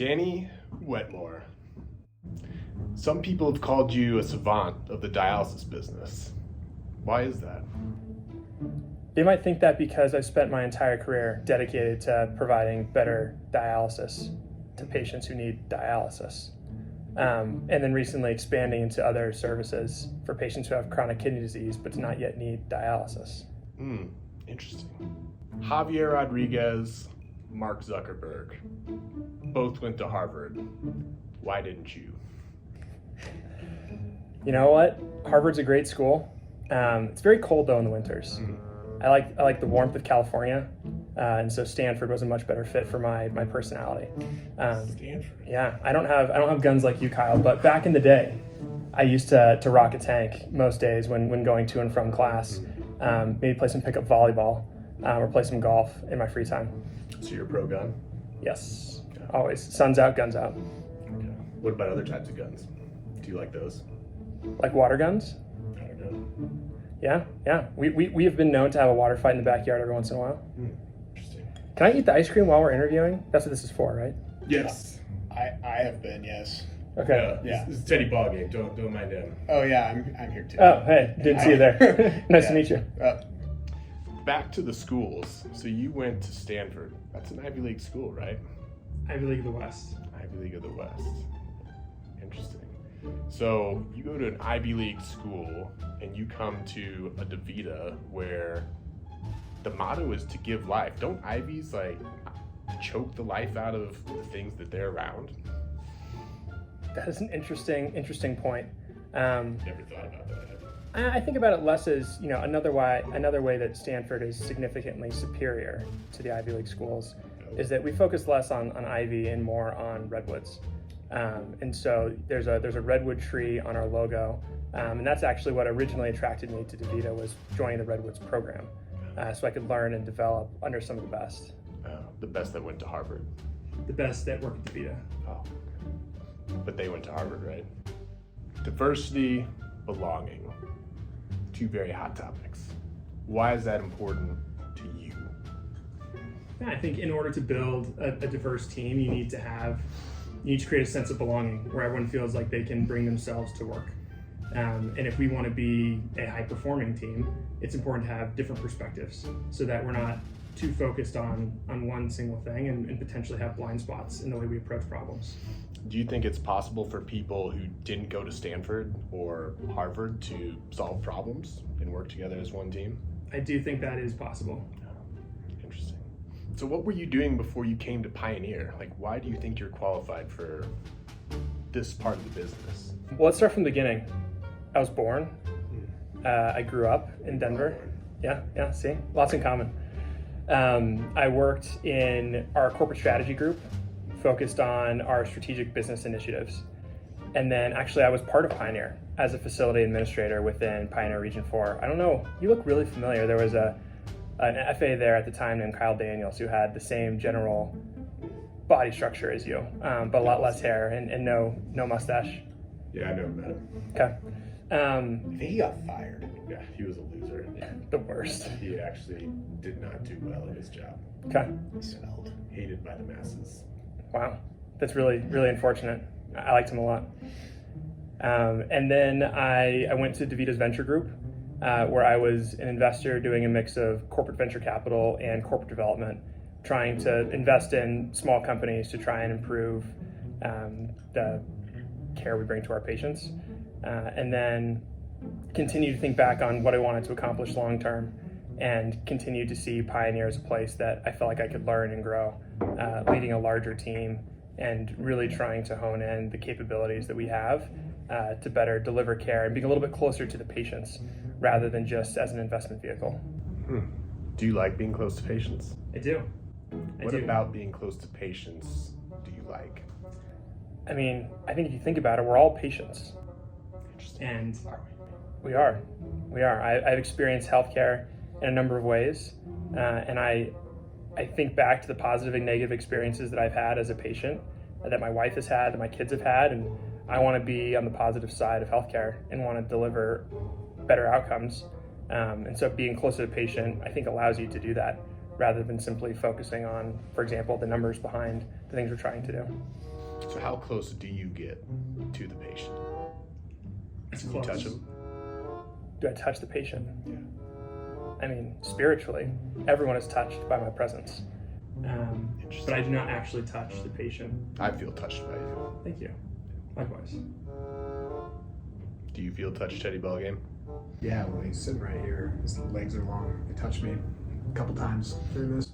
Danny Wetmore. Some people have called you a savant of the dialysis business. Why is that? They might think that because I've spent my entire career dedicated to providing better dialysis to patients who need dialysis. And then recently expanding into other services for patients who have chronic kidney disease but do not yet need dialysis. Interesting. Javier Rodriguez, Mark Zuckerberg, both went to Harvard. Why didn't you? You know what? Harvard's a great school. It's very cold though in the winters. I like the warmth of California, and so Stanford was a much better fit for my personality. Stanford. Yeah, I don't have guns like you, Kyle, but back in the day, I used to rock a tank most days when going to and from class. Maybe play some pickup volleyball or play some golf in my free time. So you're pro gun? Yes, always. Sun's out, guns out. Okay. What about other types of guns? Do you like those? Like water guns? I don't know. Yeah. We have been known to have a water fight in the backyard every once in a while. Interesting. Can I eat the ice cream while we're interviewing? That's what this is for, right? Yes. I have been, yes. Okay. Yeah. It's a steady ball game. Don't mind him. Oh yeah, I'm here too. Oh, hey, didn't see you there. Nice to meet you. Back to the schools. So you went to Stanford. That's an Ivy League school, right? Ivy League of the West. Ivy League of the West. Interesting. So you go to an Ivy League school and you come to a DaVita where the motto is to give life. Don't Ivies choke the life out of the things that they're around? That is an interesting point. Never thought about that. I think about it less as another way that Stanford is significantly superior to the Ivy League schools is that we focus less on Ivy and more on redwoods. And so there's a redwood tree on our logo, and that's actually what originally attracted me to DaVita was joining the Redwoods program, so I could learn and develop under some of the best. The best that went to Harvard. The best that work at DaVita. Oh, but they went to Harvard, right? Diversity, belonging. Two very hot topics. Why is that important to you? Yeah, I think in order to build a diverse team, you need to create a sense of belonging where everyone feels like they can bring themselves to work. And if we want to be a high-performing team, it's important to have different perspectives so that we're not too focused on one single thing and potentially have blind spots in the way we approach problems. Do you think it's possible for people who didn't go to Stanford or Harvard to solve problems and work together as one team? I do think that is possible. Interesting. So what were you doing before you came to Pioneer? Why do you think you're qualified for this part of the business? Well, let's start from the beginning. I was born. I grew up in Denver. Yeah, see? Lots in common. I worked in our corporate strategy group, focused on our strategic business initiatives. And then actually I was part of Pioneer as a facility administrator within Pioneer Region 4. I don't know, you look really familiar. There was an FA there at the time named Kyle Daniels who had the same general body structure as you, but a lot less hair and no mustache. Yeah, I never met him. Okay. I think he got fired. Yeah, he was a loser. The worst. He actually did not do well at his job. Okay. He smelled. Hated by the masses. Wow, that's really unfortunate. I liked him a lot. And then I went to DaVita's venture group, where I was an investor doing a mix of corporate venture capital and corporate development, trying to invest in small companies to try and improve the care we bring to our patients. And then continue to think back on what I wanted to accomplish long term and continue to see Pioneer as a place that I felt like I could learn and grow, leading a larger team and really trying to hone in the capabilities that we have to better deliver care and being a little bit closer to the patients rather than just as an investment vehicle. Do you like being close to patients? I do. What about being close to patients do you like? I mean, I think if you think about it, we're all patients. Interesting. And Are we are. I've experienced healthcare in a number of ways, and I think back to the positive and negative experiences that I've had as a patient, that my wife has had, that my kids have had, and I want to be on the positive side of healthcare and want to deliver better outcomes. And so being close to the patient, I think, allows you to do that rather than simply focusing on, for example, the numbers behind the things we're trying to do. So how close do you get to the patient? It's Can you touch them? Do I touch the patient? Yeah. I mean, spiritually, everyone is touched by my presence. But I do not actually touch the patient. I feel touched by you. Thank you. Likewise. Do you feel touched, Teddy Bellgame? Yeah, well, he's sitting right here. His legs are long. He touched me a couple times through this.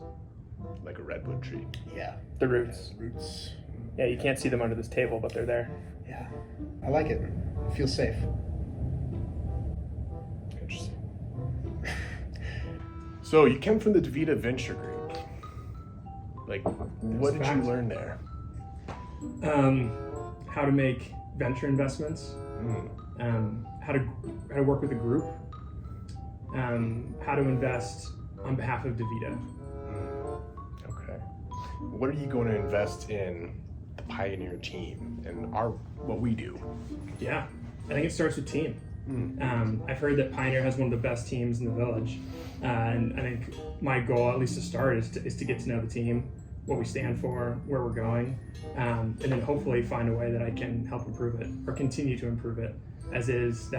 Like a redwood tree. Yeah. The roots. Roots. Yeah, you can't see them under this table, but they're there. Yeah. I like it. I feel safe. Interesting. So you came from the DaVita Venture Group. Like, what did you learn there? How to make venture investments. How to work with a group. How to invest on behalf of DaVita. Okay. What are you going to invest in the Pioneer team and what we do? Yeah, I think it starts with team. I've heard that Pioneer has one of the best teams in the village, and I think my goal, at least to start, is to get to know the team, what we stand for, where we're going, and then hopefully find a way that I can help improve it or continue to improve it, as is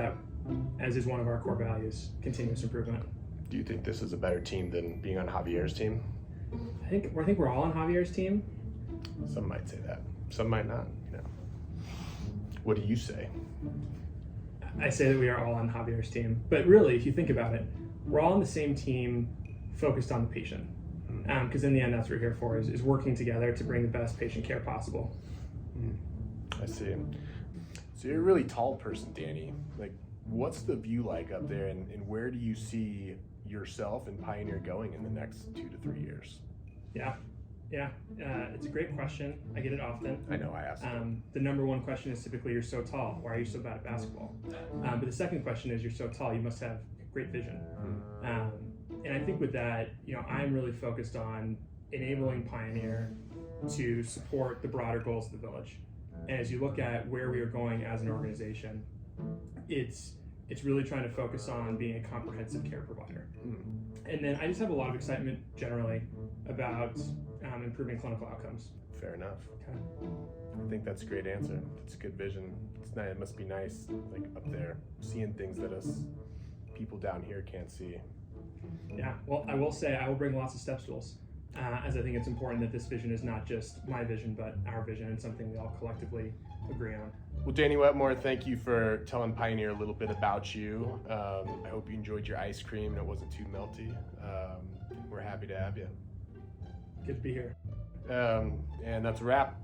one of our core values, continuous improvement. Do you think this is a better team than being on Javier's team? I think we're all on Javier's team. Some might say that. Some might not. What do you say? I say that we are all on Javier's team, but really, if you think about it, we're all on the same team, focused on the patient. Because in the end, that's what we're here for: is working together to bring the best patient care possible. I see. So you're a really tall person, Danny. Like, what's the view like up there, and where do you see yourself and Pioneer going in the next 2 to 3 years? Yeah. It's a great question. I get it often. I know I asked. The number one question is typically, you're so tall. Why are you so bad at basketball? But the second question is, you're so tall, you must have great vision. And I think with that, I'm really focused on enabling Pioneer to support the broader goals of the village. And as you look at where we are going as an organization, it's really trying to focus on being a comprehensive care provider. And then I just have a lot of excitement generally about improving clinical outcomes. Fair enough. Okay. I think that's a great answer. It's a good vision. It's nice. It must be nice, like up there, seeing things that us people down here can't see. Yeah, well, I will say I will bring lots of step stools, as I think it's important that this vision is not just my vision, but our vision, and something we all collectively agree on. Well, Danny Wetmore, thank you for telling Pioneer a little bit about you. I hope you enjoyed your ice cream and it wasn't too melty. We're happy to have you. Good to be here. And that's a wrap.